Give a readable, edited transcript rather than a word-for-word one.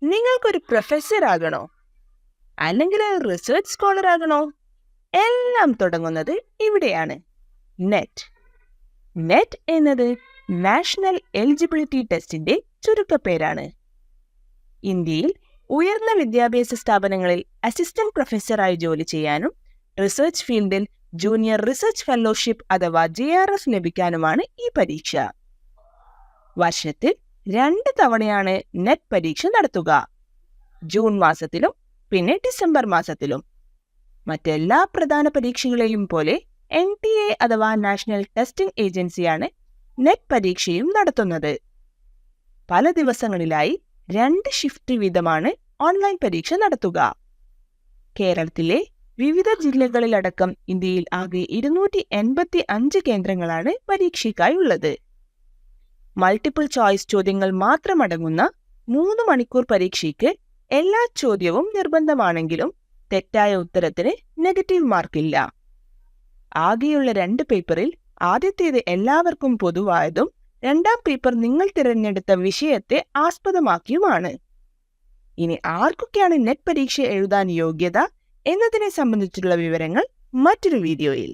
നിങ്ങൾക്കൊരു പ്രൊഫസർ ആകണോ, അല്ലെങ്കിൽ research scholar ആകണോ? എല്ലാം തുടങ്ങുന്നത് ഇവിടെയാണ്. നെറ്റ്. നെറ്റ് എന്നത് നാഷണൽ എലിജിബിലിറ്റി ടെസ്റ്റിന്റെ ചുരുക്കപ്പേരാണ്. ഇന്ത്യയിൽ ഉയർന്ന വിദ്യാഭ്യാസ സ്ഥാപനങ്ങളിൽ അസിസ്റ്റന്റ് പ്രൊഫസറായി ജോലി ചെയ്യാനും റിസർച്ച് ഫീൽഡിൽ ജൂനിയർ റിസർച്ച് ഫെലോഷിപ്പ് അഥവാ JRF ലഭിക്കാനുമാണ് ഈ പരീക്ഷ. വർഷത്തിൽ 2 തവണയാണ് നെറ്റ് പരീക്ഷ നടത്തുക. ജൂൺ മാസത്തിലും പിന്നെ ഡിസംബർ മാസത്തിലും. മറ്റെല്ലാ പ്രധാന പരീക്ഷകളെയും പോലെ NTA അഥവാ നാഷണൽ ടെസ്റ്റിംഗ് ഏജൻസിയാണ് നെറ്റ് പരീക്ഷയും നടത്തുന്നത്. പല ദിവസങ്ങളിലായി 2 ഷിഫ്റ്റ് വീതമാണ് ഓൺലൈൻ പരീക്ഷ നടത്തുക. കേരളത്തിലെ വിവിധ ജില്ലകളിലടക്കം ഇന്ത്യയിൽ ആകെ 285 കേന്ദ്രങ്ങളാണ് പരീക്ഷയ്ക്കായി ഉള്ളത്. മൾട്ടിപ്പിൾ ചോയ്സ് ചോദ്യങ്ങൾ മാത്രമടങ്ങുന്ന 3 മണിക്കൂർ പരീക്ഷയ്ക്ക് എല്ലാ ചോദ്യവും നിർബന്ധമാണെങ്കിലും തെറ്റായ ഉത്തരത്തിന് നെഗറ്റീവ് മാർക്കില്ല. ആകെയുള്ള 2 പേപ്പറിൽ ആദ്യത്തേത് എല്ലാവർക്കും പൊതുവായതും രണ്ടാം പേപ്പർ നിങ്ങൾ തിരഞ്ഞെടുത്ത വിഷയത്തെ ആസ്പദമാക്കിയുമാണ്. ഇനി ആർക്കൊക്കെയാണ് നെറ്റ് പരീക്ഷ എഴുതാൻ യോഗ്യത എന്നതിനെ സംബന്ധിച്ചുള്ള വിവരങ്ങൾ മറ്റൊരു വീഡിയോയിൽ.